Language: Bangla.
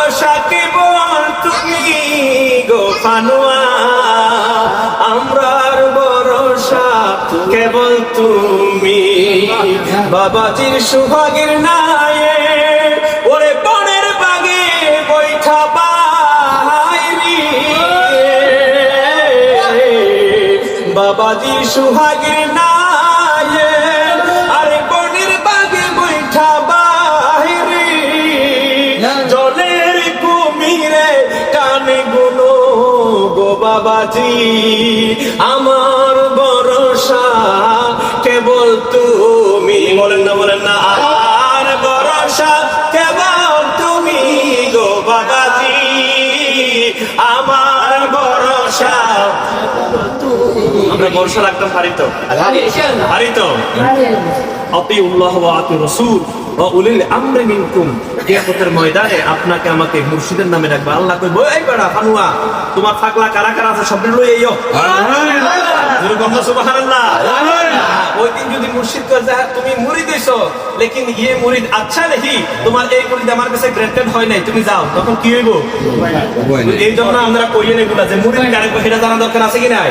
ভরসা কেবল তুমি গো ফানুয়া, আমরার ভরসা কেবল তুমি। বাবাজির সুভাগের নায়ে ওরে বনের বাগে বৈঠা বাইরি, বাবাজির সুভাগের নায়ে আরে বনের বাগে বৈঠা বাইরি। জলের কুমিরে কানে গুলো গো বাবাজি, আমার ভরসা কেবল তুমি। বলেন না বলেন না, আর ভরসা কেবল তুমি গো বাবাজি, আমার ভরসা। আমরা ভরসা রাখতাম, পারি তো? পারি তো? আতিউল্লাহ ওয়া আতিউর রাসূল ওয়া উলিল আমরি মিনকুম। কিয়ামতের ময়দানে আপনাকে আমাকে মুর্শিদের নামে রাখবে। আল্লাহ কইবো, এই বেটা ফানুয়া, তোমার ফাকলা কারা কারা আছে সব লই আইও। সুবহানাল্লাহ। ওই দিন যদি মুর্শিদ কয় যে তুমি মুরিদ হইছো, লেকিন ইয়ে মুরিদ আচ্ছা নাকি, তোমার এই মুরিদ আমার কাছে গ্রেটেড হয় নাই, তুমি যাও, তখন কি হইব? এই জন্য আমরা কইয়েন এগুলা যে মুরিদ কারে, এটা জানা দরকার আছে কি নাই?